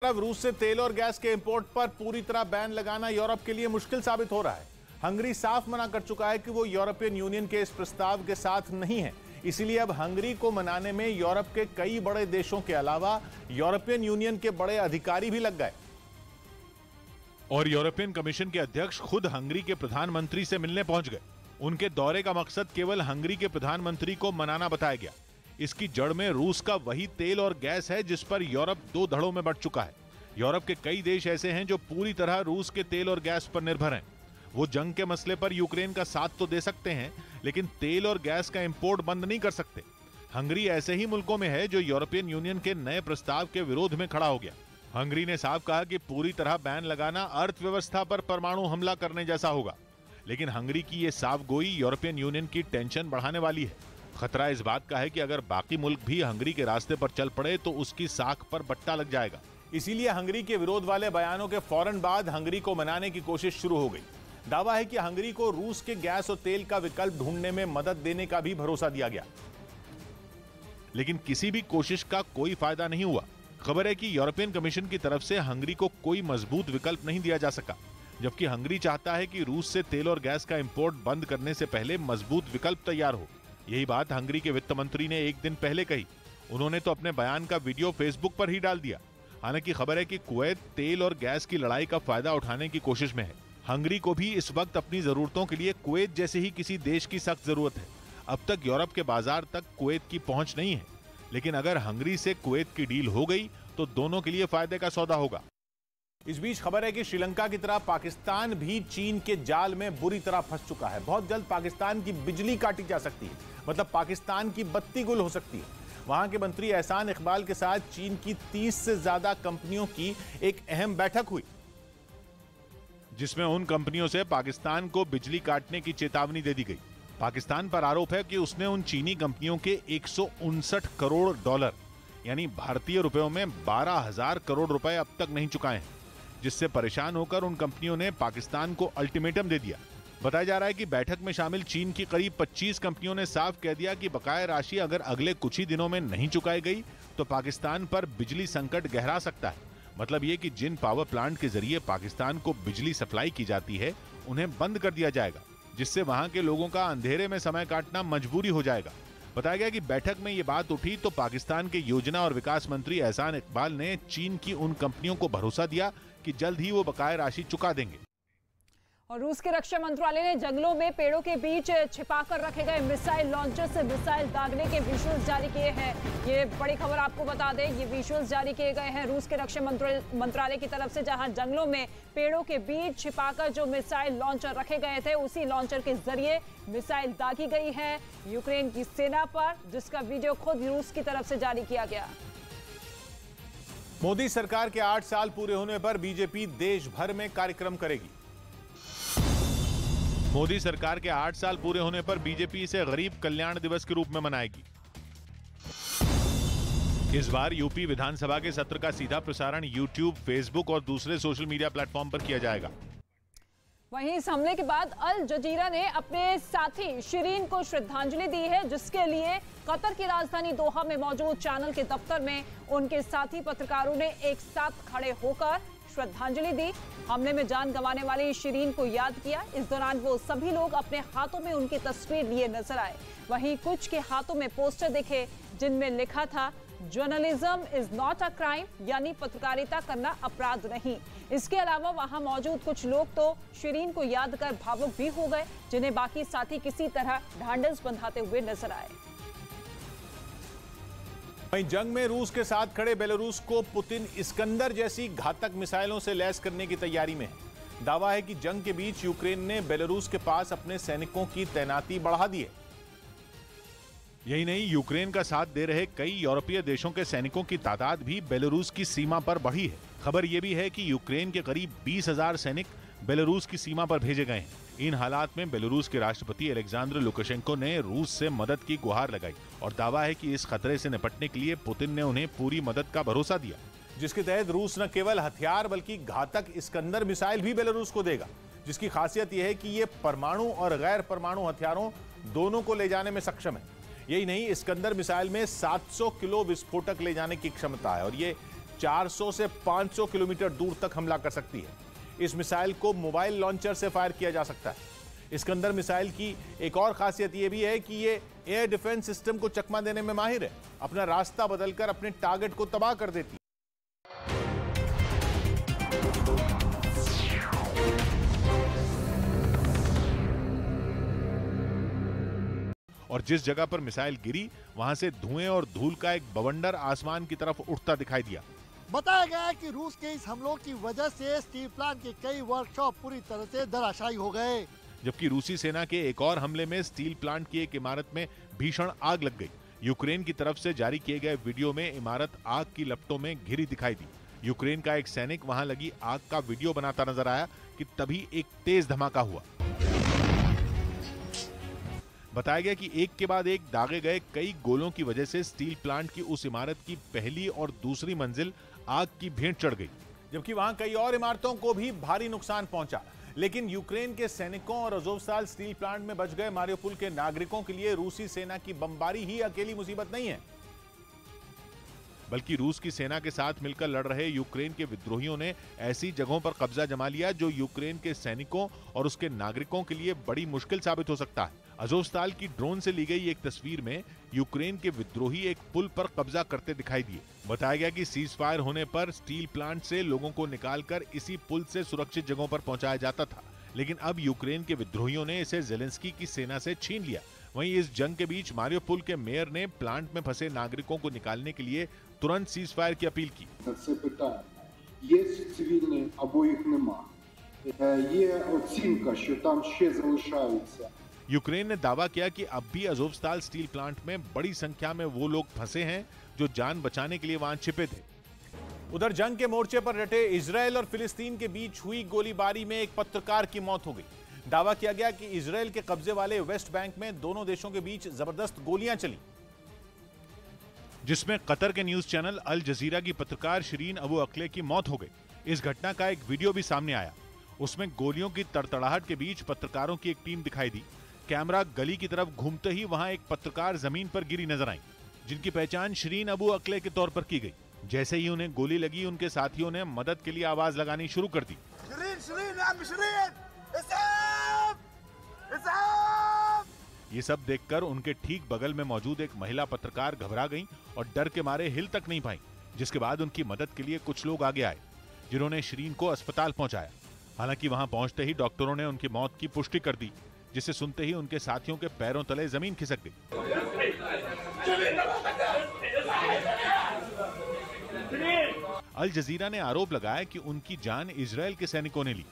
तरफ रूस से तेल और गैस के इंपोर्ट पर पूरी तरह बैन लगाना यूरोप के लिए मुश्किल साबित हो रहा है। हंगरी साफ मना कर चुका है कि वो यूरोपियन यूनियन के इस प्रस्ताव के साथ नहीं है। इसीलिए अब हंगरी को मनाने में यूरोप के कई बड़े देशों के अलावा यूरोपियन यूनियन के बड़े अधिकारी भी लग गए और यूरोपियन कमीशन के अध्यक्ष खुद हंगरी के प्रधानमंत्री से मिलने पहुंच गए। उनके दौरे का मकसद केवल हंगरी के प्रधानमंत्री को मनाना बताया गया। इसकी जड़ में रूस का वही तेल और गैस है जिस पर यूरोप दो धड़ों में बंट चुका है। यूरोप के कई देश ऐसे हैं जो पूरी तरह रूस के तेल और गैस पर निर्भर हैं। वो जंग के मसले पर यूक्रेन का साथ तो दे सकते हैं, लेकिन तेल और गैस का इंपोर्ट बंद नहीं कर सकते। हंगरी ऐसे ही मुल्कों में है जो यूरोपियन यूनियन के नए प्रस्ताव के विरोध में खड़ा हो गया। हंगरी ने साफ कहा कि पूरी तरह बैन लगाना अर्थव्यवस्था पर परमाणु हमला करने जैसा होगा। लेकिन हंगरी की ये साफ गोई यूरोपियन यूनियन की टेंशन बढ़ाने वाली है। खतरा इस बात का है कि अगर बाकी मुल्क भी हंगरी के रास्ते पर चल पड़े तो उसकी साख पर बट्टा लग जाएगा। इसीलिए हंगरी के विरोध वाले बयानों के फौरन बाद हंगरी को मनाने की कोशिश शुरू हो गई। दावा है कि हंगरी को रूस के गैस और तेल का विकल्प ढूंढने में मदद देने का भी भरोसा दिया गया, लेकिन किसी भी कोशिश का कोई फायदा नहीं हुआ। खबर है कि यूरोपियन कमीशन की तरफ से हंगरी को कोई मजबूत विकल्प नहीं दिया जा सका, जबकि हंगरी चाहता है कि रूस से तेल और गैस का इंपोर्ट बंद करने से पहले मजबूत विकल्प तैयार हो। यही बात हंगरी के वित्त मंत्री ने एक दिन पहले कही। उन्होंने तो अपने बयान का वीडियो फेसबुक पर ही डाल दिया। हालांकि खबर है कि कुवैत तेल और गैस की लड़ाई का फायदा उठाने की कोशिश में है। हंगरी को भी इस वक्त अपनी जरूरतों के लिए कुवैत जैसे ही किसी देश की सख्त जरूरत है। अब तक यूरोप के बाजार तक कुवैत की पहुंच नहीं है, लेकिन अगर हंगरी से कुवैत की डील हो गई तो दोनों के लिए फायदे का सौदा होगा। इस बीच खबर है कि श्रीलंका की तरह पाकिस्तान भी चीन के जाल में बुरी तरह फंस चुका है। बहुत जल्द पाकिस्तान की बिजली काटी जा सकती है, मतलब पाकिस्तान की बत्ती गुल हो सकती है। वहां के मंत्री एहसान इकबाल के साथ चीन की 30 से ज्यादा कंपनियों की एक अहम बैठक हुई, जिसमें उन कंपनियों से पाकिस्तान को बिजली काटने की चेतावनी दे दी गई। पाकिस्तान पर आरोप है कि उसने उन चीनी कंपनियों के 159 करोड़ डॉलर यानी भारतीय रुपयों में 12,000 करोड़ रुपए अब तक नहीं चुकाए हैं, जिससे परेशान होकर उन कंपनियों ने पाकिस्तान को अल्टीमेटम दे दिया। बताया जा रहा है कि बैठक में शामिल चीन की करीब 25 कंपनियों ने साफ कह दिया कि बकाया राशि अगर अगले कुछ ही दिनों में नहीं चुकाई गई तो पाकिस्तान पर बिजली संकट गहरा सकता है। मतलब ये कि जिन पावर प्लांट के जरिए पाकिस्तान को बिजली सप्लाई की जाती है उन्हें बंद कर दिया जाएगा, जिससे वहां के लोगों का अंधेरे में समय काटना मजबूरी हो जाएगा। बताया गया कि बैठक में ये बात उठी तो पाकिस्तान के योजना और विकास मंत्री एहसान इकबाल ने चीन की उन कंपनियों को भरोसा दिया कि जल्द ही वो बकाया राशि चुका देंगे। और रूस के रक्षा मंत्रालय ने जंगलों में पेड़ों के बीच छिपाकर रखे गए मिसाइल लॉन्चर से मिसाइल दागने के विजुअल्स जारी किए हैं। ये बड़ी खबर आपको बता दें, ये विजुअल्स जारी किए गए हैं रूस के रक्षा मंत्रालय की तरफ से, जहां जंगलों में पेड़ों के बीच छिपाकर जो मिसाइल लॉन्चर रखे गए थे उसी लॉन्चर के जरिए मिसाइल दागी गई है यूक्रेन की सेना पर, जिसका वीडियो खुद रूस की तरफ से जारी किया गया। मोदी सरकार के 8 साल पूरे होने पर बीजेपी देश भर में कार्यक्रम करेगी। मोदी सरकार के 8 साल पूरे होने पर बीजेपी इसे गरीब कल्याण दिवस के रूप में मनाएगी। इस बार यूपी विधानसभा के सत्र का सीधा प्रसारण यूट्यूब, फेसबुक और दूसरे सोशल मीडिया प्लेटफॉर्म पर किया जाएगा। वहीं इस हमले के बाद अल जजीरा ने अपने साथी शिरीन को श्रद्धांजलि दी है, जिसके लिए कतर की राजधानी दोहा में मौजूद चैनल के दफ्तर में उनके साथी पत्रकारों ने एक साथ खड़े होकर श्रद्धांजलि दी। हमले में जान गंवाने वाली शिरीन को याद किया। इस दौरान वो सभी लोग अपने हाथों में उनकी तस्वीर लिए नजर आए। वहीं कुछ के हाथों में पोस्टर दिखे जिनमें लिखा था journalism is not a crime, यानी पत्रकारिता करना अपराध नहीं। इसके अलावा वहां मौजूद कुछ लोग तो शिरीन को याद कर भावुक भी हो गए, जिन्हें बाकी साथी किसी तरह ढांढस बंधाते हुए नजर आए। वहीं जंग में रूस के साथ खड़े बेलारूस को पुतिन इस्कंदर जैसी घातक मिसाइलों से लैस करने की तैयारी में है। दावा है कि जंग के बीच यूक्रेन ने बेलारूस के पास अपने सैनिकों की तैनाती बढ़ा दी है। यही नहीं, यूक्रेन का साथ दे रहे कई यूरोपीय देशों के सैनिकों की तादाद भी बेलारूस की सीमा पर बढ़ी है। खबर यह भी है कि यूक्रेन के करीब 20,000 सैनिक बेलारूस की सीमा पर भेजे गए हैं। इन हालात में बेलारूस के राष्ट्रपति अलेक्जेंडर लुकाशेंको ने रूस से मदद की गुहार लगाई और दावा है कि इस खतरे से निपटने के लिए पुतिन ने उन्हें पूरी मदद का भरोसा दिया, जिसके तहत रूस न केवल हथियार बल्कि घातक इस्कंदर मिसाइल भी बेलारूस को देगा, जिसकी खासियत यह है कि ये परमाणु और गैर परमाणु हथियारों दोनों को ले जाने में सक्षम है। यही नहीं, इस्कंदर मिसाइल में 700 किलो विस्फोटक ले जाने की क्षमता है और ये 400 से 500 किलोमीटर दूर तक हमला कर सकती है। इस मिसाइल को मोबाइल लॉन्चर से फायर किया जा सकता है। इस्कंदर मिसाइल की एक और खासियत यह भी है कि ये एयर डिफेंस सिस्टम को चकमा देने में माहिर है। अपना रास्ता बदलकर अपने टारगेट को तबाह कर देती है। और जिस जगह पर मिसाइल गिरी वहां से धुएं और धूल का एक बवंडर आसमान की तरफ उठता दिखाई दिया। बताया गया है कि रूस के इस हमलों की वजह से स्टील प्लांट के कई वर्कशॉप पूरी तरह से धराशायी हो गए। जबकि रूसी सेना के एक और हमले में स्टील प्लांट की एक इमारत में भीषण आग लग गई। यूक्रेन की तरफ से जारी किए गए वीडियो में इमारत आग की लपटों में घिरी दिखाई दी। यूक्रेन का एक सैनिक वहां लगी आग का वीडियो बनाता नजर आया कि तभी एक तेज धमाका हुआ। बताया गया कि एक के बाद एक दागे गए कई गोलों की वजह से स्टील प्लांट की उस इमारत की पहली और दूसरी मंजिल आग की भेंट चढ़ गई, जबकि वहां कई और इमारतों को भी भारी नुकसान पहुंचा। लेकिन यूक्रेन के सैनिकों और अज़ोवस्ताल स्टील प्लांट में बच गए मारियोपोल के नागरिकों के लिए रूसी सेना की बमबारी ही अकेली मुसीबत नहीं है, बल्कि रूस की सेना के साथ मिलकर लड़ रहे यूक्रेन के विद्रोहियों ने ऐसी जगहों पर कब्जा जमा लिया जो यूक्रेन के सैनिकों और उसके नागरिकों के लिए बड़ी मुश्किल साबित हो सकता है। अज़ोवस्ताल की ड्रोन से ली गई एक तस्वीर में यूक्रेन के विद्रोही एक पुल पर कब्जा करते दिखाई दिए। बताया गया कि सीज फायर होने पर स्टील प्लांट से लोगों को निकालकर इसी पुल से सुरक्षित जगहों पर पहुंचाया जाता था, लेकिन अब यूक्रेन के विद्रोहियों ने इसे ज़ेलेंस्की की सेना से छीन लिया। वहीं इस जंग के बीच मारियोपोल के मेयर ने प्लांट में फंसे नागरिकों को निकालने के लिए तुरंत सीज फायर की अपील की। Це питання. Є цивільні або їх нема. Є оцінка, що там ще залишаються. यूक्रेन ने दावा किया कि अब भी अज़ोवस्ताल स्टील प्लांट में बड़ी संख्या में वो लोग फंसे हैं जो जान बचाने के लिए वहां छिपे थे। उधर जंग के मोर्चे पर डटे इजरायल और फिलिस्तीन के बीच हुई गोलीबारी में एक पत्रकार की मौत हो गई। दावा किया गया कि इजरायल के कब्जे वाले वेस्ट बैंक में दोनों देशों के बीच जबरदस्त गोलियां चली, जिसमें कतर के न्यूज चैनल अल जजीरा की पत्रकार शिरीन अबू अक्ले की मौत हो गई। इस घटना का एक वीडियो भी सामने आया। उसमें गोलियों की तड़तड़ाहट के बीच पत्रकारों की एक टीम दिखाई दी। कैमरा गली की तरफ घूमते ही वहां एक पत्रकार जमीन पर गिरी नजर आई, जिनकी पहचान शिरीन अबू अक्ले के तौर पर की गई। जैसे ही उन्हें गोली लगी, उनके साथियों ने मदद के लिए आवाज लगानी शुरू कर दी। ये सब देखकर उनके ठीक बगल में मौजूद एक महिला पत्रकार घबरा गईं और डर के मारे हिल तक नहीं पाईं, जिसके बाद उनकी मदद के लिए कुछ लोग आगे आए, जिन्होंने शिरीन को अस्पताल पहुंचाया। हालांकि वहां पहुंचते ही डॉक्टरों ने उनकी मौत की पुष्टि कर दी, जिसे सुनते ही उनके साथियों के पैरों तले जमीन खिसक गई। अल जजीरा ने आरोप लगाया कि उनकी जान इजरायल के सैनिकों ने ली।